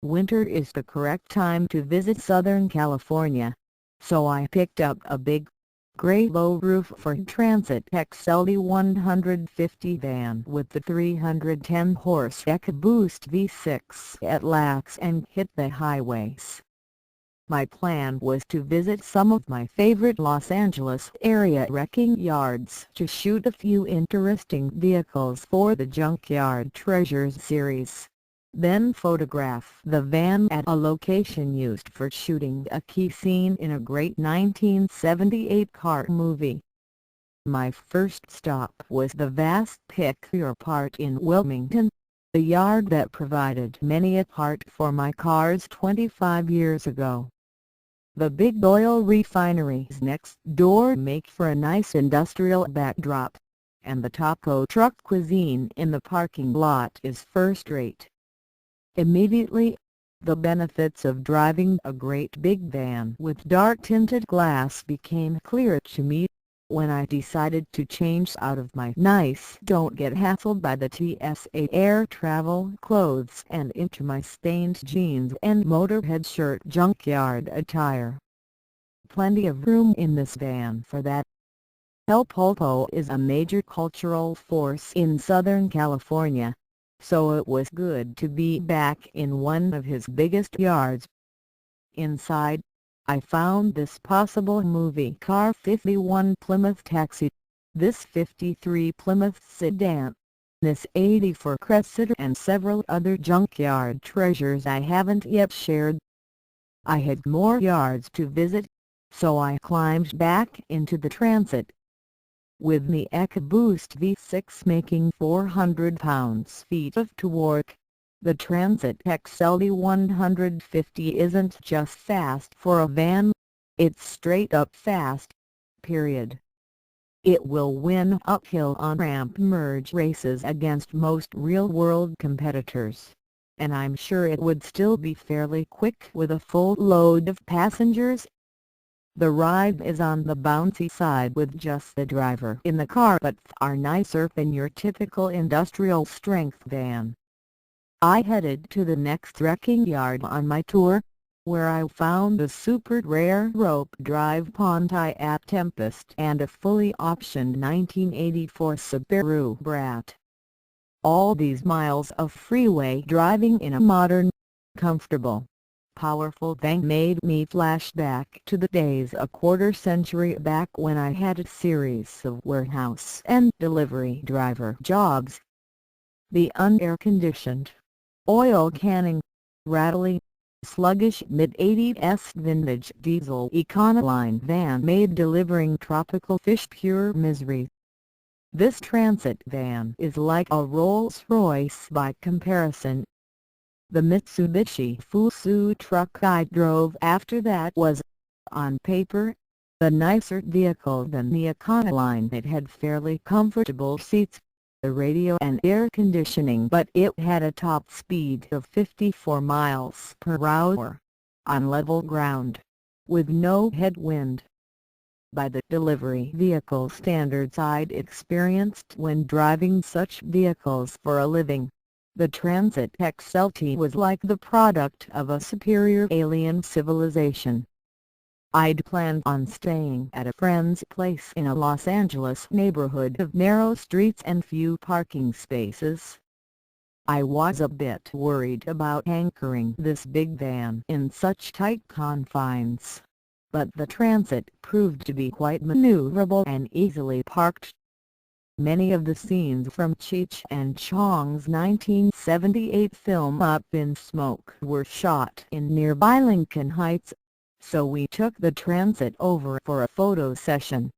Winter is the correct time to visit Southern California, so I picked up a big, gray low-roof Ford Transit XLT 150 van with the 310-horse EcoBoost V6 at lax and hit the highways. My plan was to visit some of my favorite Los Angeles area wrecking yards to shoot a few interesting vehicles for the Junkyard Treasures series, then photograph the van at a location used for shooting a key scene in a great 1978 car movie. My first stop was the vast Pick Your Part in Wilmington, the yard that provided many a part for my cars 25 years ago. The big oil refineries next door make for a nice industrial backdrop, and the taco truck cuisine in the parking lot is first-rate. Immediately, the benefits of driving a great big van with dark-tinted glass became clear to me when I decided to change out of my nice don't get hassled by the TSA air travel clothes and into my stained jeans and Motorhead shirt junkyard attire. Plenty of room in this van for that. El Popo is a major cultural force in Southern California, so it was good to be back in one of his biggest yards. Inside, I found this possible movie car 51 Plymouth Taxi, this 53 Plymouth Sedan, this 84 Cressida and several other junkyard treasures I haven't yet shared. I had more yards to visit, so I climbed back into the Transit. With the EcoBoost V6 making 400 pounds-feet of torque, the Transit XLT 150 isn't just fast for a van, it's straight up fast, period. It will win uphill on-ramp merge races against most real-world competitors, and I'm sure it would still be fairly quick with a full load of passengers. The ride is on the bouncy side with just the driver in the car, but far nicer than your typical industrial strength van. I headed to the next wrecking yard on my tour, where I found a super rare rope drive Pontiac Tempest and a fully optioned 1984 Subaru Brat. All these miles of freeway driving in a modern, comfortable, powerful van made me flash back to the days a quarter-century back when I had a series of warehouse and delivery driver jobs. The unair-conditioned, oil canning, rattly, sluggish mid-80s vintage diesel Econoline van made delivering tropical fish pure misery. This Transit van is like a Rolls-Royce by comparison. The Mitsubishi Fuso truck I drove after that was, on paper, a nicer vehicle than the Econoline. It had fairly comfortable seats, the radio and air conditioning, but it had a top speed of 54 miles per hour, on level ground, with no headwind. By the delivery vehicle standards I'd experienced when driving such vehicles for a living, the Transit XLT was like the product of a superior alien civilization. I'd planned on staying at a friend's place in a Los Angeles neighborhood of narrow streets and few parking spaces. I was a bit worried about anchoring this big van in such tight confines, but the Transit proved to be quite maneuverable and easily parked. Many of the scenes from Cheech and Chong's 1978 film Up in Smoke were shot in nearby Lincoln Heights, so we took the Transit over for a photo session.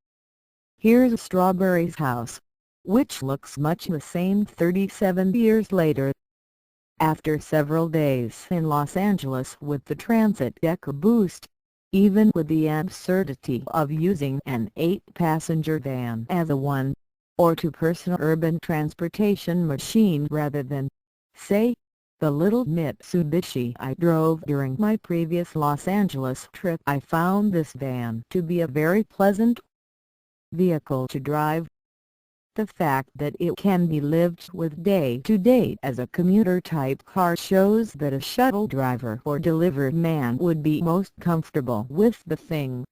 Here's Strawberry's house, which looks much the same 37 years later. After several days in Los Angeles with the Transit EcoBoost, even with the absurdity of using an 8-passenger van as a 1 or 2-person urban transportation machine rather than, say, the little Mitsubishi I drove during my previous Los Angeles trip, I found this van to be a very pleasant vehicle to drive. the fact that it can be lived with day to day as a commuter-type car shows that a shuttle driver or delivery man would be most comfortable with the thing.